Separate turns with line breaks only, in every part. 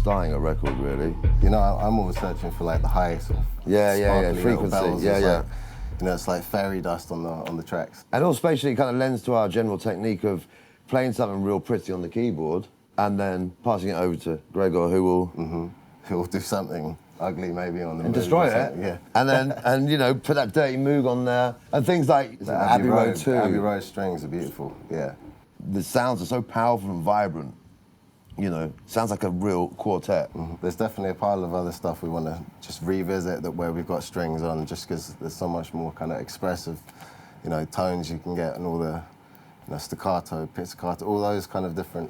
starting a record, really.
You know, I'm always searching for like the high sort of sparkly
frequency,
bells.
yeah.
Like, you know, it's like fairy dust on the tracks.
And also, spatially, it kind of lends to our general technique of playing something real pretty on the keyboard and then passing it over to Gregor, who will...
Who will do something ugly maybe on the
and
Moog
destroy
or
it,
something, yeah.
and then you know, put that dirty Moog on there, and things like
Abbey Road
too.
Abbey Road strings are beautiful, yeah.
The sounds are so powerful and vibrant, you know, sounds like a real quartet.
There's definitely a pile of other stuff we want to just revisit where we've got strings on, just because there's so much more kind of expressive, you know, tones you can get, and all the, you know, staccato, pizzicato, all those kind of different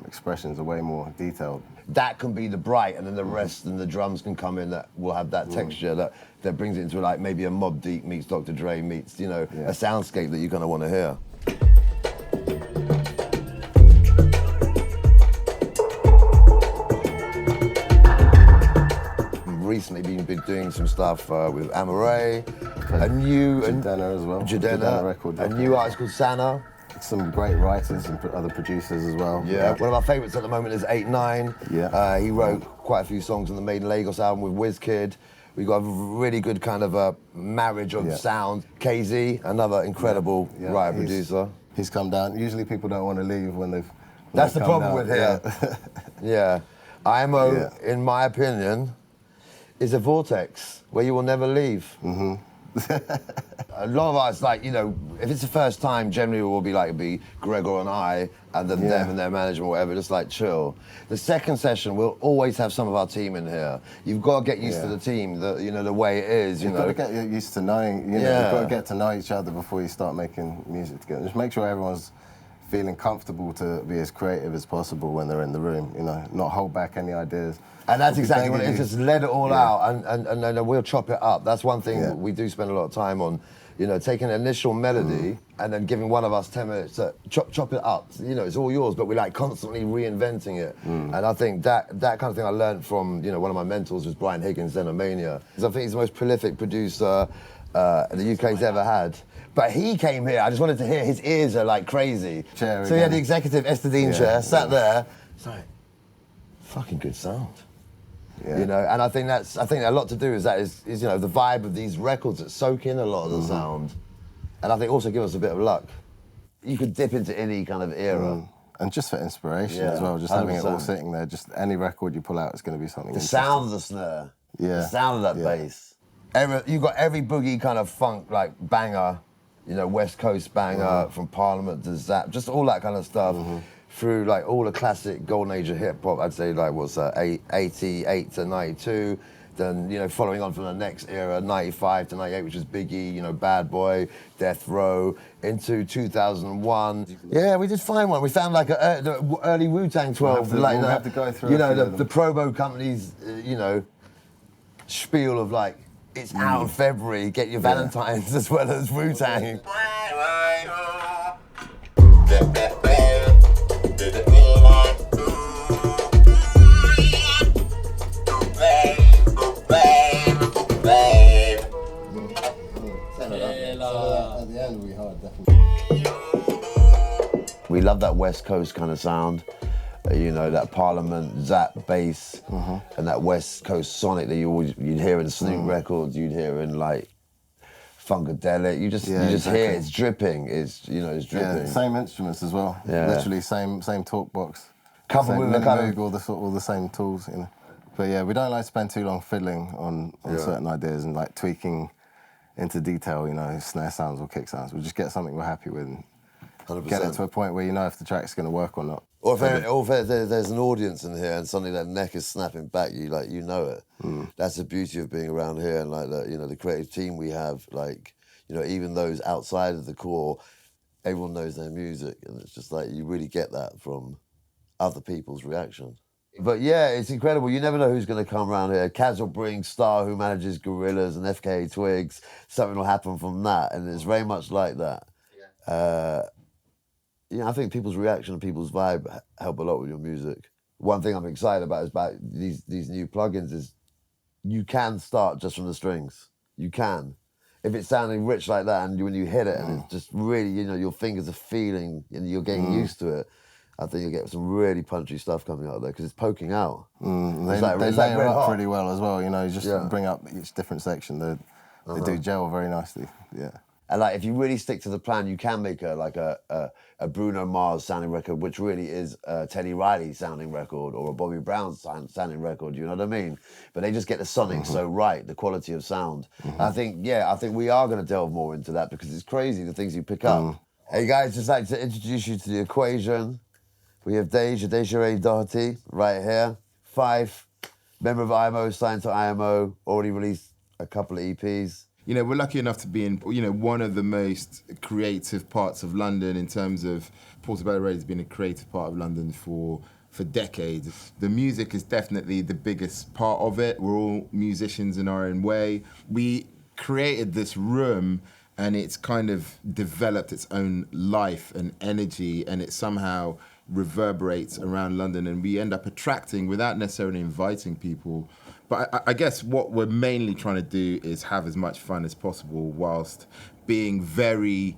expressions are way more detailed.
That can be the bright, and then the rest and the drums can come in that will have that texture that brings it into like maybe a Mobb Deep meets Dr. Dre meets, you know, a soundscape that you're gonna want to hear. Recently been doing some stuff with Amaarae, a new...
Jidenna as well.
Jidenna
record.
A new artist called Sana.
Some great writers and other producers as well.
Yeah, one of our favourites at the moment is 8ix9ine.
Yeah.
He wrote quite a few songs on the Made in Lagos album with Wizkid. We got a really good kind of a marriage of sound. KZ, another incredible writer producer.
He's come down. Usually people don't want to leave when they've.
That's the problem with here. Yeah. IMO, in my opinion, is a vortex where you will never leave. A lot of us, like, you know, if it's the first time, generally it will be Gregor and I, and then them and their management or whatever, just like chill. The second session, we'll always have some of our team in here. You've got to get used to the team, you know, the way it is,
You've got to get used to knowing, you know, you've got to get to know each other before you start making music together. Just make sure everyone's feeling comfortable to be as creative as possible when they're in the room, you know, not hold back any ideas.
And that's exactly what it is, just let it all out and then we'll chop it up. That's one thing that we do spend a lot of time on, you know, taking an initial melody and then giving one of us 10 minutes to chop it up. You know, it's all yours, but we're like constantly reinventing it. And I think that kind of thing I learned from, you know, one of my mentors was Brian Higgins, Xenomania. Because I think he's the most prolific producer the UK's ever had. But he came here, I just wanted to hear, his ears are like crazy. So he had the executive Esther Dean chair, sat there, it's like, fucking good sound. You know, and I think a lot to do is you know, the vibe of these records that soak in a lot of the sound. And I think also give us a bit of luck. You could dip into any kind of era.
And just for inspiration as well, just 100%. Having it all sitting there, just any record you pull out, it's going to be something
The sound of the snare, the sound of that bass. You've got every boogie kind of funk, like banger, you know, West Coast banger, from Parliament to Zap, just all that kind of stuff. Through like all the classic golden age of hip hop, I'd say like what's that, 88 to 92, then, you know, following on from the next era, 95 to 98, which is Biggie, you know, Bad Boy, Death Row, into 2001. Yeah, we did find one. We found like the early Wu-Tang 12,
we'll have to go through
you know, the promo companies, you know, spiel of like, it's out in February, get your Valentines as well as Wu-Tang. We love that West Coast kind of sound, you know, that Parliament, Zap bass, and that West Coast sonic that you'd hear in Snoop records, you'd hear in like Funkadelic. You just hear it's dripping. It's, you know, it's dripping.
Yeah, same instruments as well.
Yeah.
Literally same talk box.
Coupled with the kind of
all the same tools, you know. But yeah, we don't like to spend too long fiddling on certain ideas and like tweaking into detail, you know, snare sounds or kick sounds. We just get something we're happy with and 100%. Get it to a point where you know if the track's going to work or not.
Or if there's an audience in here and suddenly their neck is snapping back, you know it. That's the beauty of being around here and like the, you know, the creative team we have. Like, you know, even those outside of the core, everyone knows their music, and it's just like you really get that from other people's reaction. But yeah, it's incredible. You never know who's going to come around here. Kaz will bring Star, who manages Gorillaz and FKA Twigs. Something will happen from that, and it's very much like that. Yeah, I think people's reaction and people's vibe help a lot with your music. One thing I'm excited about is about these new plugins is you can start just from the strings. You can. If it's sounding rich like that and when you hit it and it's just really, you know, your fingers are feeling and you're getting used to it, I think you'll get some really punchy stuff coming out there because it's poking out.
They layer up pretty well as well, you know, just bring up each different section. They do gel very nicely,
And like, if you really stick to the plan, you can make a Bruno Mars sounding record, which really is a Teddy Riley sounding record or a Bobby Brown sounding record. You know what I mean? But they just get the sonic so right, the quality of sound. I think we are going to delve more into that because it's crazy the things you pick up. Hey guys, just like to introduce you to the equation. We have Desiree Doherty right here. 5, member of IMO, signed to IMO, already released a couple of EPs.
You know, we're lucky enough to be in, you know, one of the most creative parts of London in terms of Portobello Road has been a creative part of London for decades. The music is definitely the biggest part of it. We're all musicians in our own way. We created this room and it's kind of developed its own life and energy, and it somehow reverberates around London, and we end up attracting, without necessarily inviting people. But I guess what we're mainly trying to do is have as much fun as possible whilst being very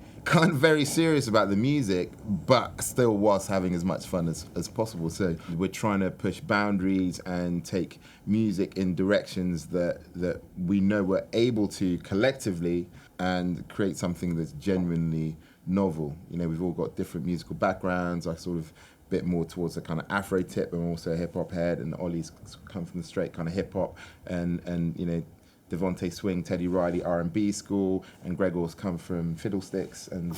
serious about the music, but still whilst having as much fun as possible. So we're trying to push boundaries and take music in directions that we know we're able to collectively and create something that's genuinely novel. You know, we've all got different musical backgrounds. I sort of bit more towards the kind of Afro tip, and also a hip hop head, and Ollie's come from the straight kind of hip hop, and you know, Devontae Swing, Teddy Riley R&B school, and Gregor's come from Fiddlesticks. And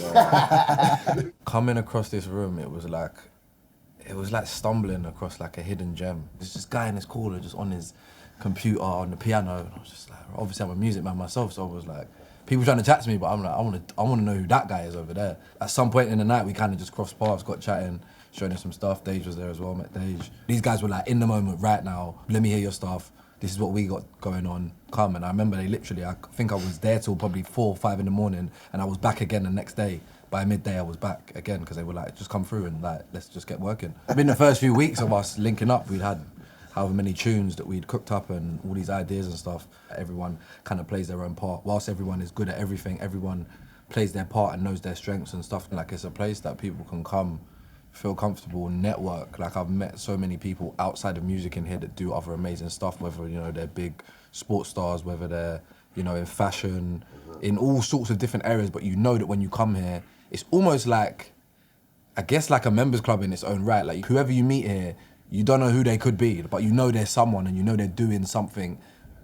coming across this room, it was like stumbling across like a hidden gem. There's this guy in this corner just on his computer on the piano, and I was just like, obviously I'm a music man myself, so I was like, people trying to chat to me, but I'm like, I want to know who that guy is over there. At some point in the night, we kind of just crossed paths, got chatting, showing him some stuff. Dej was there as well, met Dej. These guys were like, in the moment, right now, let me hear your stuff. This is what we got going on, come. And I remember they literally, I think I was there till probably 4 or 5 in the morning, and I was back again the next day. By midday, I was back again, because they were like, just come through and like, let's just get working. Within the first few weeks of us linking up, we'd had however many tunes that we'd cooked up and all these ideas and stuff. Everyone kind of plays their own part. Whilst everyone is good at everything, everyone plays their part and knows their strengths and stuff. Like, it's a place that people can come, feel comfortable, network. Like, I've met so many people outside of music in here that do other amazing stuff, whether, you know, they're big sports stars, whether they're, you know, in fashion, in all sorts of different areas, but you know that when you come here, it's almost like, I guess, like a members club in its own right. Like, whoever you meet here, you don't know who they could be, but you know there's someone, and you know they're doing something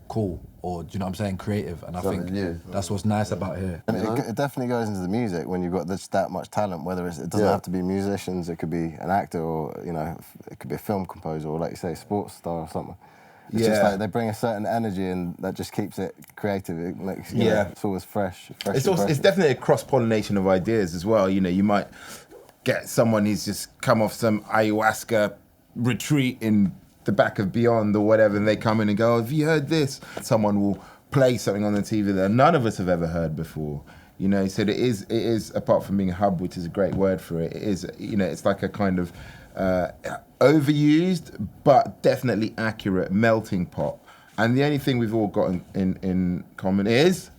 cool, or, do you know what I'm saying, creative. And I think that's what's nice about here.
And it definitely goes into the music when you've got that much talent, whether it doesn't have to be musicians, it could be an actor, or, you know, it could be a film composer, or, like you say, sports star or something. It's just like they bring a certain energy, and that just keeps it creative. It makes, you know, it's always fresh.
It's definitely a cross-pollination of ideas as well. You know, you might get someone who's just come off some ayahuasca retreat in the back of Beyond or whatever, and they come in and go, oh, have you heard this? Someone will play something on the TV that none of us have ever heard before. You know, so it is, apart from being a hub, which is a great word for it, it is, you know, it's like a kind of overused but definitely accurate melting pot. And the only thing we've all got in common is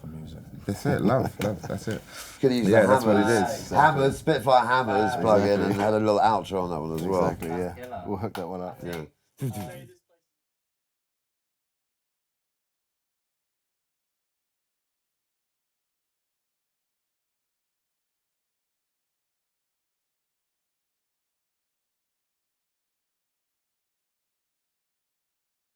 For music.
That's it, love, that's it.
Yeah,
that's what it is.
Hammers, Spitfire Hammers, plug in, and had a little outro on that one as well.
Exactly, yeah. We'll hook that one up.
Yeah.